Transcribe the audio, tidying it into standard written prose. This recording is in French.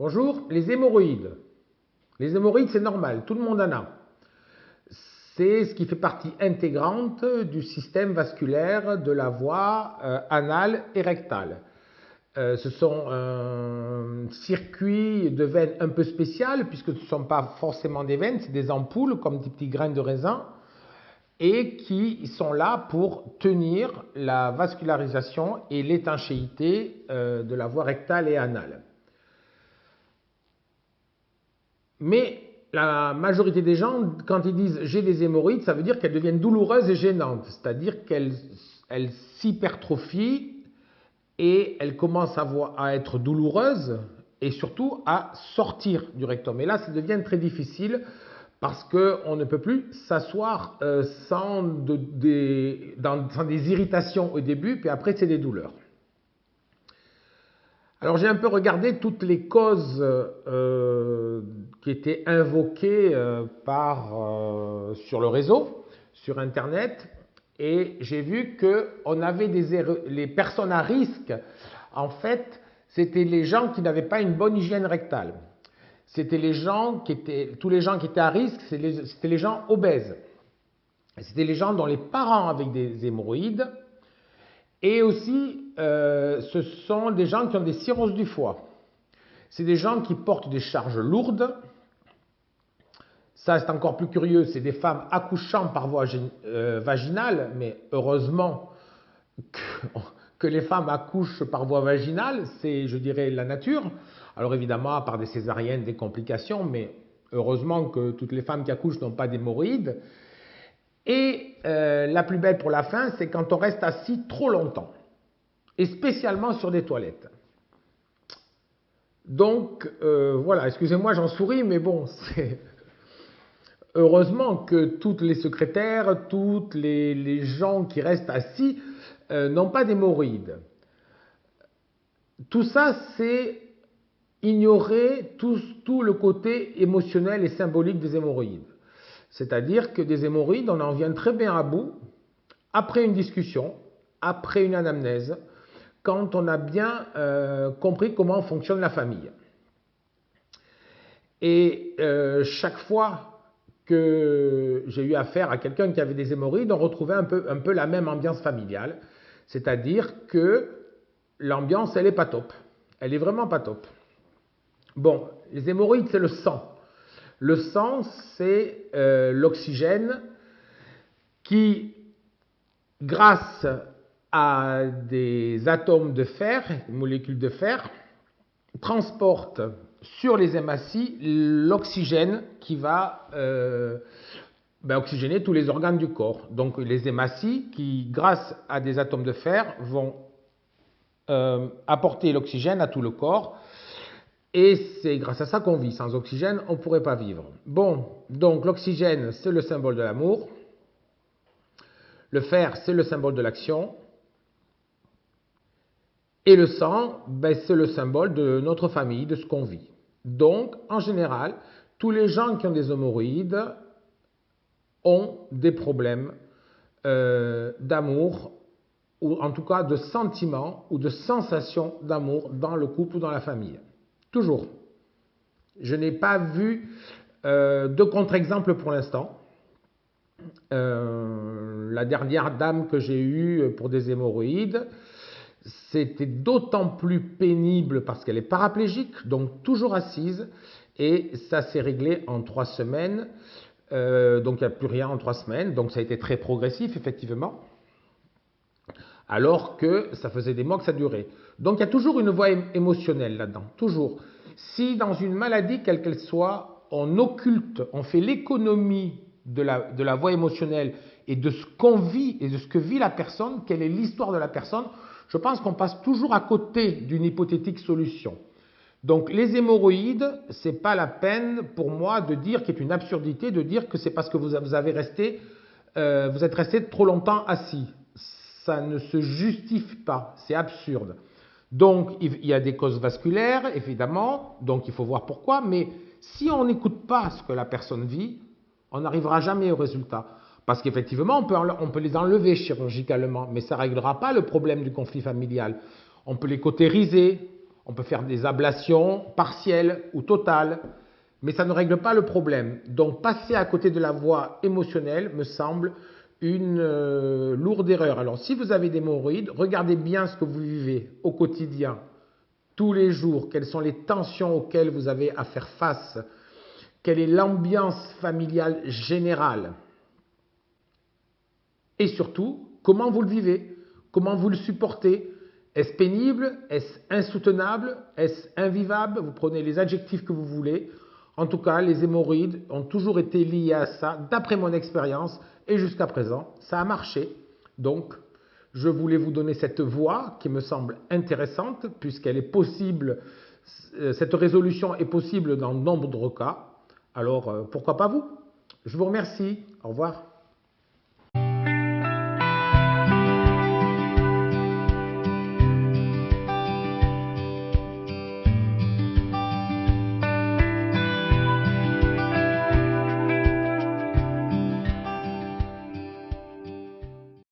Bonjour, les hémorroïdes. Les hémorroïdes, c'est normal, tout le monde en a. C'est ce qui fait partie intégrante du système vasculaire de la voie anale et rectale. Ce sont un circuit de veines un peu spécial, puisque ce ne sont pas forcément des veines, c'est des ampoules comme des petits grains de raisin, et qui sont là pour tenir la vascularisation et l'étanchéité de la voie rectale et anale. Mais la majorité des gens, quand ils disent j'ai des hémorroïdes, ça veut dire qu'elles deviennent douloureuses et gênantes, c'est-à-dire qu'elles s'hypertrophient et elles commencent à être douloureuses et surtout à sortir du rectum. Et là, ça devient très difficile parce qu'on ne peut plus s'asseoir sans des irritations au début, puis après c'est des douleurs. Alors j'ai un peu regardé toutes les causes qui étaient invoquées sur le réseau, sur Internet, et j'ai vu qu'on avait les personnes à risque. En fait, c'était les gens qui n'avaient pas une bonne hygiène rectale. C'était tous les gens qui étaient à risque, c'était les gens obèses. C'était les gens dont les parents avaient des hémorroïdes. Et aussi, ce sont des gens qui ont des cirrhoses du foie. C'est des gens qui portent des charges lourdes. Ça, c'est encore plus curieux, c'est des femmes accouchant par voie vaginale, mais heureusement que les femmes accouchent par voie vaginale, c'est, je dirais, la nature. Alors évidemment, à part des césariennes, des complications, mais heureusement que toutes les femmes qui accouchent n'ont pas d'hémorroïdes. Et la plus belle pour la fin, c'est quand on reste assis trop longtemps, et spécialement sur des toilettes. Donc voilà, excusez-moi, j'en souris, mais bon, c'est heureusement que toutes les secrétaires, tous les gens qui restent assis n'ont pas d'hémorroïdes. Tout ça, c'est ignorer tout le côté émotionnel et symbolique des hémorroïdes. C'est-à-dire que des hémorroïdes, on en vient très bien à bout après une discussion, après une anamnèse, quand on a bien compris comment fonctionne la famille. Et chaque fois que j'ai eu affaire à quelqu'un qui avait des hémorroïdes, on retrouvait un peu la même ambiance familiale, c'est-à-dire que l'ambiance, elle n'est pas top. Elle est vraiment pas top. Bon, les hémorroïdes, c'est le sang. Le sang, c'est l'oxygène qui, grâce à des atomes de fer, des molécules de fer, transporte sur les hématies l'oxygène qui va oxygéner tous les organes du corps. Donc les hématies qui, grâce à des atomes de fer, vont apporter l'oxygène à tout le corps. Et c'est grâce à ça qu'on vit. Sans oxygène, on ne pourrait pas vivre. Bon, donc l'oxygène, c'est le symbole de l'amour. Le fer, c'est le symbole de l'action. Et le sang, c'est le symbole de notre famille, de ce qu'on vit. Donc, en général, tous les gens qui ont des hémorroïdes ont des problèmes d'amour, ou en tout cas de sentiments ou de sensations d'amour dans le couple ou dans la famille. Toujours. Je n'ai pas vu de contre-exemple pour l'instant. La dernière dame que j'ai eue pour des hémorroïdes, c'était d'autant plus pénible parce qu'elle est paraplégique, donc toujours assise, et ça s'est réglé en 3 semaines. Donc il n'y a plus rien en 3 semaines, donc ça a été très progressif effectivement, alors que ça faisait des mois que ça durait. Donc il y a toujours une voie émotionnelle là-dedans, toujours. Si dans une maladie, quelle qu'elle soit, on occulte, on fait l'économie de la voie émotionnelle et de ce qu'on vit et de ce que vit la personne, quelle est l'histoire de la personne, je pense qu'on passe toujours à côté d'une hypothétique solution. Donc les hémorroïdes, ce n'est pas la peine pour moi de dire, qui est une absurdité, de dire que c'est parce que vous êtes resté trop longtemps assis. Ça ne se justifie pas, c'est absurde. Donc il y a des causes vasculaires, évidemment, donc il faut voir pourquoi, mais si on n'écoute pas ce que la personne vit, on n'arrivera jamais au résultat. Parce qu'effectivement, on peut les enlever chirurgicalement, mais ça ne réglera pas le problème du conflit familial. On peut les cautériser, On peut faire des ablations partielles ou totales, mais ça ne règle pas le problème. Donc passer à côté de la voie émotionnelle me semble une lourde erreur. Alors si vous avez des hémorroïdes, regardez bien ce que vous vivez au quotidien, tous les jours, quelles sont les tensions auxquelles vous avez à faire face, quelle est l'ambiance familiale générale et surtout, comment vous le vivez, comment vous le supportez. Est-ce pénible? Est-ce insoutenable? Est-ce invivable? Vous prenez les adjectifs que vous voulez. En tout cas, les hémorroïdes ont toujours été liés à ça, d'après mon expérience, et jusqu'à présent, ça a marché. Donc, je voulais vous donner cette voie qui me semble intéressante, puisqu'elle est possible, cette résolution est possible dans nombre de cas. Alors, pourquoi pas vous? Je vous remercie. Au revoir.